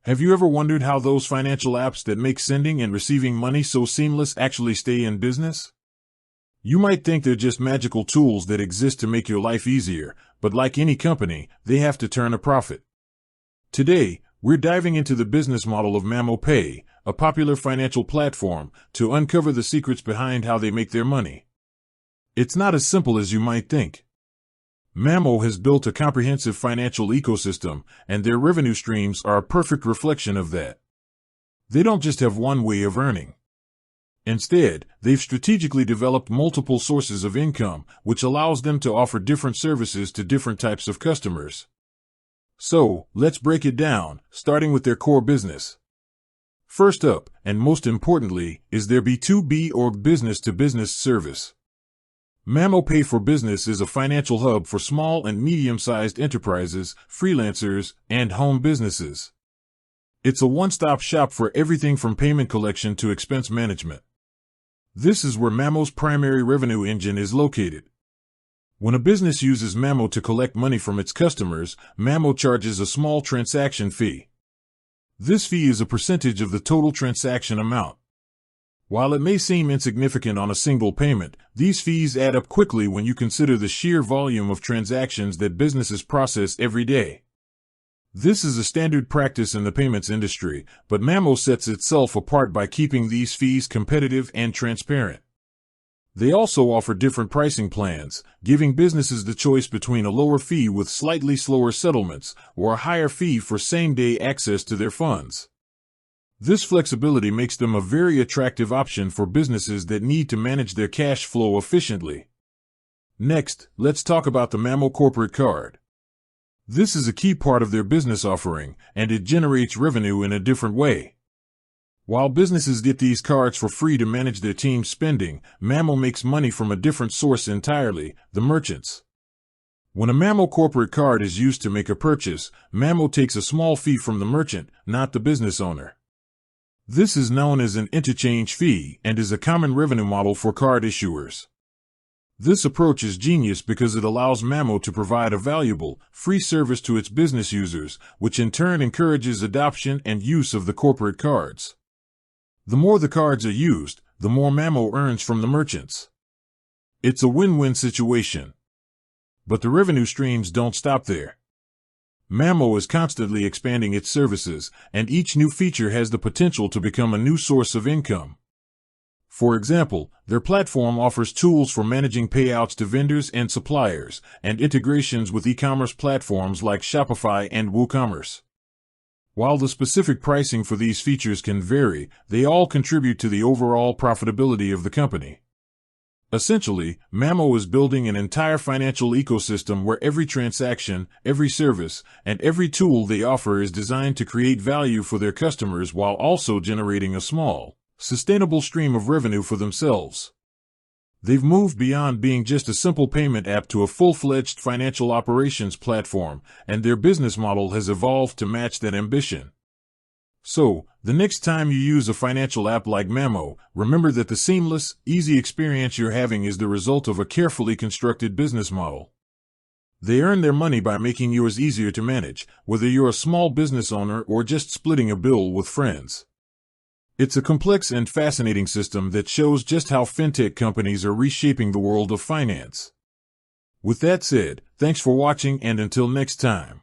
Have you ever wondered how those financial apps that make sending and receiving money so seamless actually stay in business? You might think they're just magical tools that exist to make your life easier, but like any company, they have to turn a profit. Today, we're diving into the business model of Mamo Pay, a popular financial platform, to uncover the secrets behind how they make their money. It's not as simple as you might think. Mamo has built a comprehensive financial ecosystem, and their revenue streams are a perfect reflection of that. They don't just have one way of earning. Instead, they've strategically developed multiple sources of income, which allows them to offer different services to different types of customers. So, let's break it down, starting with their core business. First up, and most importantly, is their B2B or business-to-business service. Mamo Pay for Business is a financial hub for small and medium-sized enterprises, freelancers, and home businesses. It's a one-stop shop for everything from payment collection to expense management. This is where Mamo's primary revenue engine is located. When a business uses Mamo to collect money from its customers, Mamo charges a small transaction fee. This fee is a percentage of the total transaction amount. While it may seem insignificant on a single payment, these fees add up quickly when you consider the sheer volume of transactions that businesses process every day. This is a standard practice in the payments industry, but Mamo sets itself apart by keeping these fees competitive and transparent. They also offer different pricing plans, giving businesses the choice between a lower fee with slightly slower settlements or a higher fee for same-day access to their funds. This flexibility makes them a very attractive option for businesses that need to manage their cash flow efficiently. Next, let's talk about the Mamo Corporate Card. This is a key part of their business offering, and it generates revenue in a different way. While businesses get these cards for free to manage their team's spending, Mamo makes money from a different source entirely, the merchants. When a Mamo Corporate Card is used to make a purchase, Mamo takes a small fee from the merchant, not the business owner. This is known as an interchange fee and is a common revenue model for card issuers. This approach is genius because it allows Mamo to provide a valuable, free service to its business users, which in turn encourages adoption and use of the corporate cards. The more the cards are used, the more Mamo earns from the merchants. It's a win-win situation. But the revenue streams don't stop there. Mamo is constantly expanding its services, and each new feature has the potential to become a new source of income. For example, their platform offers tools for managing payouts to vendors and suppliers, and integrations with e-commerce platforms like Shopify and WooCommerce. While the specific pricing for these features can vary, they all contribute to the overall profitability of the company. Essentially, Mamo is building an entire financial ecosystem where every transaction, every service, and every tool they offer is designed to create value for their customers while also generating a small, sustainable stream of revenue for themselves. They've moved beyond being just a simple payment app to a full-fledged financial operations platform, and their business model has evolved to match that ambition. So, the next time you use a financial app like Mamo, remember that the seamless, easy experience you're having is the result of a carefully constructed business model. They earn their money by making yours easier to manage, whether you're a small business owner or just splitting a bill with friends. It's a complex and fascinating system that shows just how fintech companies are reshaping the world of finance. With that said, thanks for watching, and until next time.